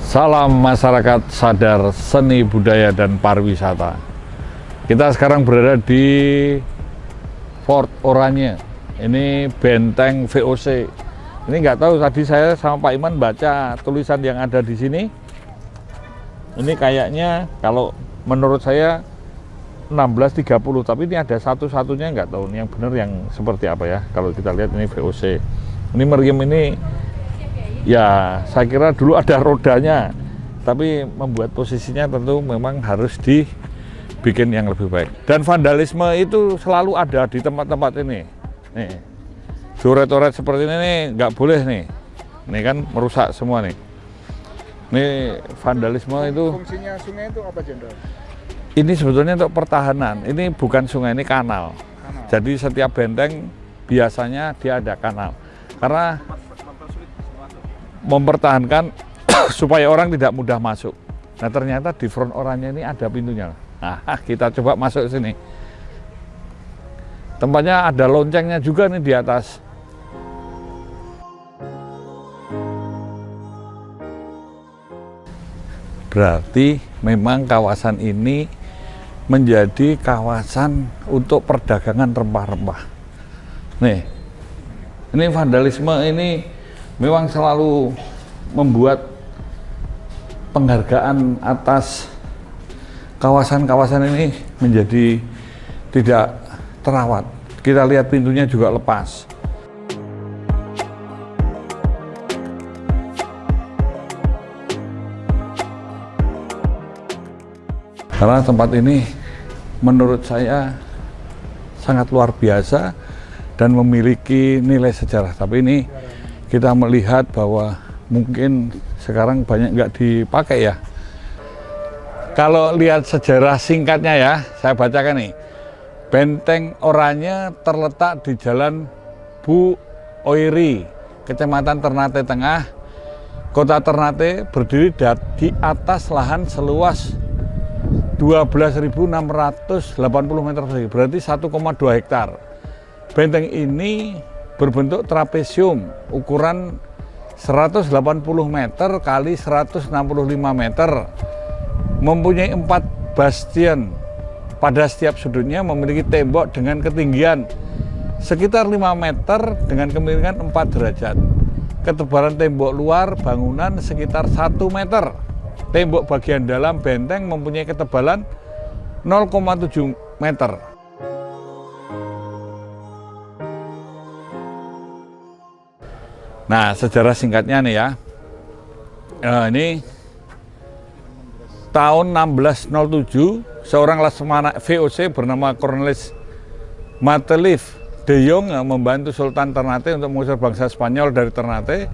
Salam masyarakat sadar seni budaya dan pariwisata. Kita sekarang berada di Fort Oranye. Ini benteng VOC. Ini nggak tahu, tadi saya sama Pak Iman baca tulisan yang ada di sini. Ini kayaknya kalau menurut saya 1630, tapi ini ada satu-satunya nggak tahu yang benar yang seperti apa ya. Kalau kita lihat ini VOC. Ini meriam ini ya saya kira dulu ada rodanya, tapi membuat posisinya tentu memang harus dibikin yang lebih baik. Dan vandalisme itu selalu ada di tempat-tempat ini. Nih, coret-coret seperti ini nih nggak boleh nih. Ini kan merusak semua nih. Ini vandalisme itu. Fungsinya sungai itu apa, Jenderal? Ini sebetulnya untuk pertahanan. Ini bukan sungai, ini kanal. Jadi setiap benteng biasanya dia ada kanal. Karena mempertahankan supaya orang tidak mudah masuk. Nah ternyata di Front Oranye ini ada pintunya. Nah kita coba masuk ke sini. Tempatnya ada loncengnya juga nih di atas. Berarti memang kawasan ini menjadi kawasan untuk perdagangan rempah-rempah. Nih, ini vandalisme ini memang selalu membuat penghargaan atas kawasan-kawasan ini menjadi tidak terawat. Kita lihat pintunya juga lepas. Karena tempat ini menurut saya sangat luar biasa dan memiliki nilai sejarah. Tapi ini kita melihat bahwa mungkin sekarang banyak nggak dipakai ya. Kalau lihat sejarah singkatnya ya, saya bacakan nih. Benteng Oranye terletak di Jalan Bu Oiri, Kecamatan Ternate Tengah, Kota Ternate, berdiri di atas lahan seluas 12.680 meter persegi, berarti 1,2 hektar. Benteng ini berbentuk trapesium, ukuran 180 meter kali 165 meter, mempunyai 4 bastion. Pada setiap sudutnya memiliki tembok dengan ketinggian sekitar 5 meter dengan kemiringan 4 derajat. Ketebalan tembok luar bangunan sekitar 1 meter. Tembok bagian dalam benteng mempunyai ketebalan 0,7 meter. Nah, sejarah singkatnya nih ya. Ini tahun 1607, seorang laksamana VOC bernama Cornelis Matelief de Jong membantu Sultan Ternate untuk mengusir bangsa Spanyol dari Ternate.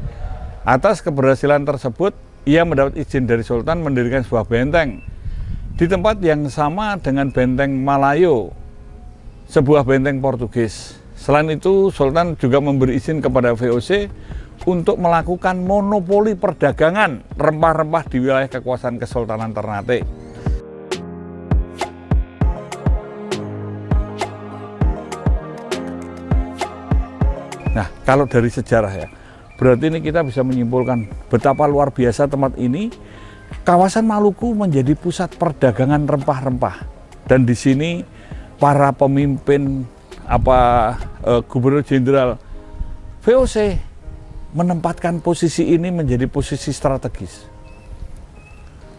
Atas keberhasilan tersebut, ia mendapat izin dari Sultan mendirikan sebuah benteng di tempat yang sama dengan benteng Malayo, sebuah benteng Portugis. Selain itu, Sultan juga memberi izin kepada VOC untuk melakukan monopoli perdagangan rempah-rempah di wilayah kekuasaan Kesultanan Ternate. Nah, kalau dari sejarah ya, berarti ini kita bisa menyimpulkan betapa luar biasa tempat ini. Kawasan Maluku menjadi pusat perdagangan rempah-rempah, dan di sini para pemimpin Gubernur Jenderal VOC menempatkan posisi ini menjadi posisi strategis.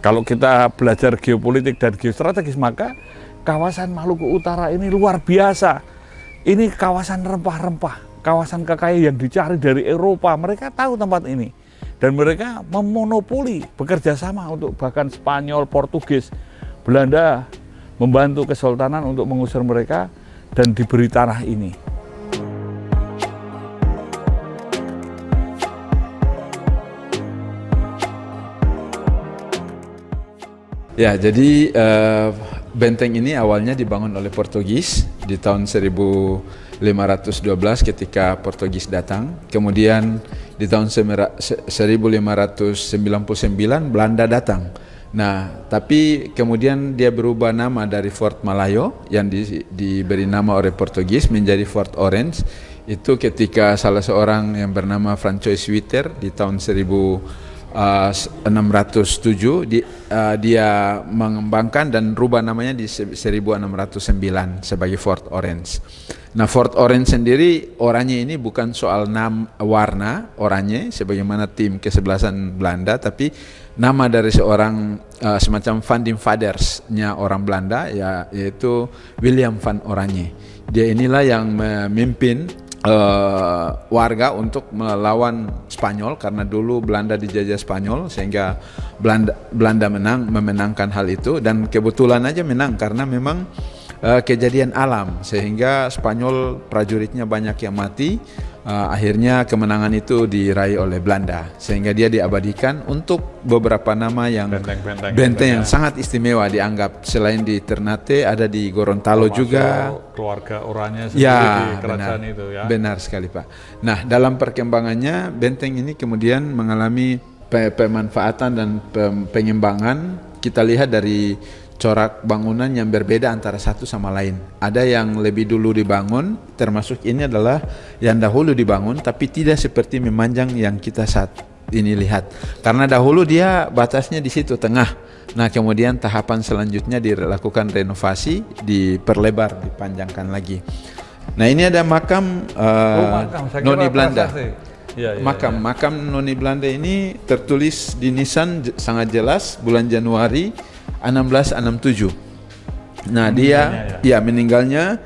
Kalau kita belajar geopolitik dan geostrategis, maka kawasan Maluku Utara ini luar biasa. Ini kawasan rempah-rempah, kawasan kekayaan yang dicari dari Eropa. Mereka tahu tempat ini dan mereka memonopoli, bekerja sama untuk bahkan Spanyol, Portugis, Belanda membantu Kesultanan untuk mengusir mereka dan diberi tanah ini. Ya, jadi benteng ini awalnya dibangun oleh Portugis di tahun 1512 ketika Portugis datang. Kemudian di tahun 1599 Belanda datang. Nah, tapi kemudian dia berubah nama dari Fort Malayo yang diberi nama oleh Portugis menjadi Fort Orange. Itu ketika salah seorang yang bernama Francois Witter di tahun 1500 607 dia mengembangkan dan rubah namanya di 1609 sebagai Fort Orange. Nah, Fort Orange sendiri oranye ini bukan soal warna oranye sebagaimana tim kesebelasan Belanda, tapi nama dari seorang semacam founding fathers-nya orang Belanda, yaitu William van Oranje. Dia inilah yang memimpin warga untuk melawan Spanyol, karena dulu Belanda dijajah Spanyol, sehingga Belanda memenangkan hal itu, dan kebetulan aja menang karena memang kejadian alam, sehingga Spanyol prajuritnya banyak yang mati. Akhirnya kemenangan itu diraih oleh Belanda, sehingga dia diabadikan untuk beberapa nama yang benteng yang sangat istimewa dianggap. Selain di Ternate, ada di Gorontalo juga. Keluarga Oranye sendiri di kerajaan benar, itu ya. Benar sekali Pak. Nah, dalam perkembangannya benteng ini kemudian mengalami pemanfaatan dan pengembangan. Kita lihat dari corak bangunan yang berbeda antara satu sama lain. Ada yang lebih dulu dibangun, termasuk ini adalah yang dahulu dibangun, tapi tidak seperti memanjang yang kita saat ini lihat. Karena dahulu dia batasnya di situ tengah. Nah, kemudian tahapan selanjutnya dilakukan renovasi, diperlebar, dipanjangkan lagi. Nah, ini ada makam, Noni Belanda. Makam Noni Belanda ini tertulis di nisan sangat jelas bulan Januari 1667. Nah, dia meninggalnya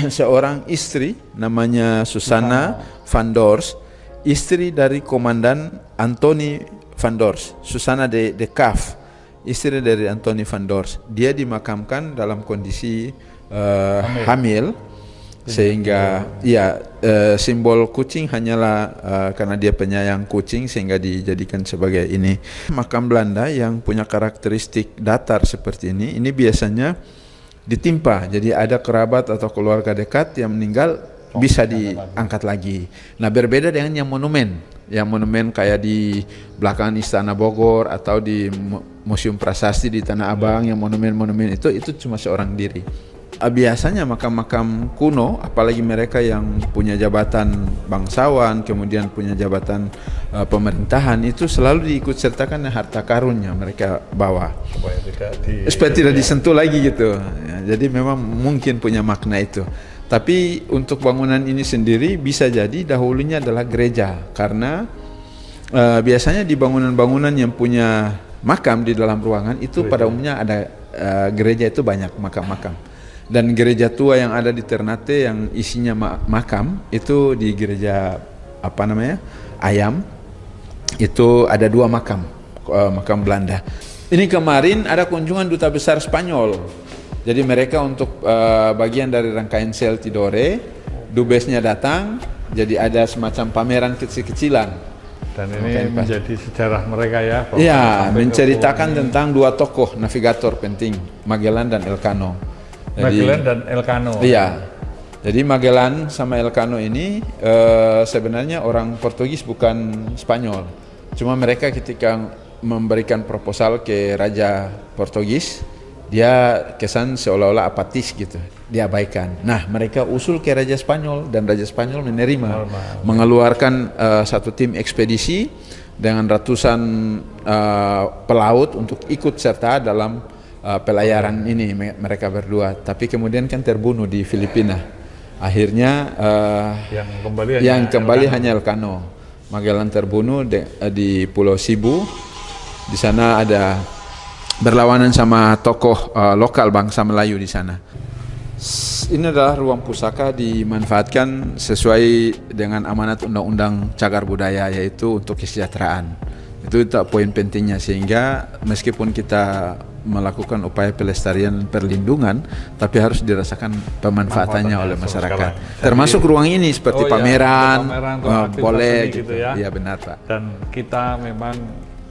seorang istri namanya Susanna van Dors, istri dari Komandan Anthony van Dors. Susanna de Kaaf, istri dari Anthony van Dors. Dia dimakamkan dalam kondisi hamil. Sehingga simbol kucing hanyalah karena dia penyayang kucing, sehingga dijadikan sebagai ini. Makam Belanda yang punya karakteristik datar seperti ini biasanya ditimpa, jadi ada kerabat atau keluarga dekat yang meninggal bisa diangkat lagi. Nah, berbeda dengan yang monumen kayak di belakang Istana Bogor atau di Museum Prasasti di Tanah Abang, yang monumen itu cuma seorang diri. Biasanya makam-makam kuno, apalagi mereka yang punya jabatan bangsawan, kemudian punya jabatan pemerintahan, itu selalu diikut sertakan harta karunnya mereka bawa supaya tidak disentuh lagi gitu ya, jadi memang mungkin punya makna itu. Tapi untuk bangunan ini sendiri bisa jadi dahulunya adalah gereja, karena biasanya di bangunan-bangunan yang punya makam di dalam ruangan itu pada umumnya ada gereja, itu banyak makam-makam. Dan gereja tua yang ada di Ternate yang isinya makam itu di gereja Ayam, itu ada 2 makam Belanda. Ini kemarin ada kunjungan duta besar Spanyol, jadi mereka untuk bagian dari rangkaian Sel Tidore, dubesnya datang, jadi ada semacam pameran kecil-kecilan. Dan ini menjadi sejarah mereka ya. Ya, menceritakan tentang 2 tokoh navigator penting, Magellan dan Elcano. Magellan dan Elcano. Iya. Jadi Magellan sama Elcano ini sebenarnya orang Portugis bukan Spanyol. Cuma mereka ketika memberikan proposal ke Raja Portugis, dia kesan seolah-olah apatis gitu, diabaikan. Nah, mereka usul ke Raja Spanyol dan Raja Spanyol menerima, mengeluarkan satu tim ekspedisi dengan ratusan pelaut untuk ikut serta dalam pelayaran ini mereka berdua. Tapi kemudian kan terbunuh di Filipina. Akhirnya yang kembali hanya Elcano. Magellan terbunuh di Pulau Sibu. Di sana ada berlawanan sama tokoh lokal bangsa Melayu di sana. Ini adalah ruang pusaka dimanfaatkan sesuai dengan amanat Undang-Undang Cagar Budaya, yaitu untuk kesejahteraan. Itu poin pentingnya, sehingga meskipun kita melakukan upaya pelestarian perlindungan, tapi harus dirasakan pemanfaatannya oleh masyarakat. Termasuk ruang ini seperti pameran boleh gitu ya. Iya benar Pak. Dan kita memang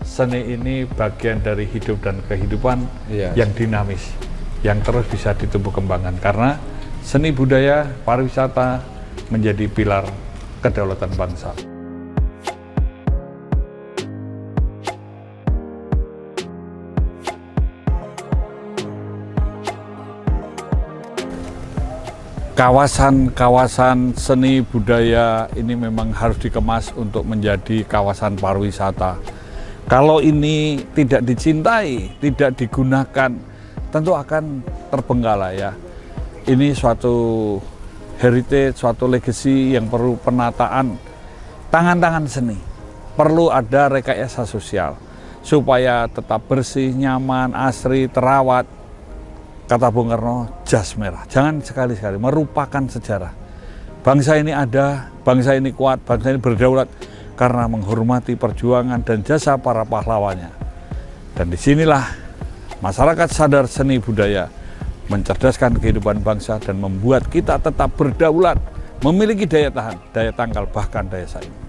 seni ini bagian dari hidup dan kehidupan yang dinamis, yang terus bisa ditumbuh kembangkan, karena seni budaya pariwisata menjadi pilar kedaulatan bangsa. kawasan-kawasan seni budaya ini memang harus dikemas untuk menjadi kawasan pariwisata. Kalau ini tidak dicintai, tidak digunakan, tentu akan terbengkalai ya. Ini suatu heritage, suatu legacy yang perlu penataan tangan-tangan seni. Perlu ada rekayasa sosial supaya tetap bersih, nyaman, asri, terawat. Kata Bung Karno, jas merah. Jangan sekali-sekali merupakan sejarah. Bangsa ini ada, bangsa ini kuat, bangsa ini berdaulat karena menghormati perjuangan dan jasa para pahlawannya. Dan disinilah masyarakat sadar seni budaya mencerdaskan kehidupan bangsa dan membuat kita tetap berdaulat, memiliki daya tahan, daya tangkal, bahkan daya saing.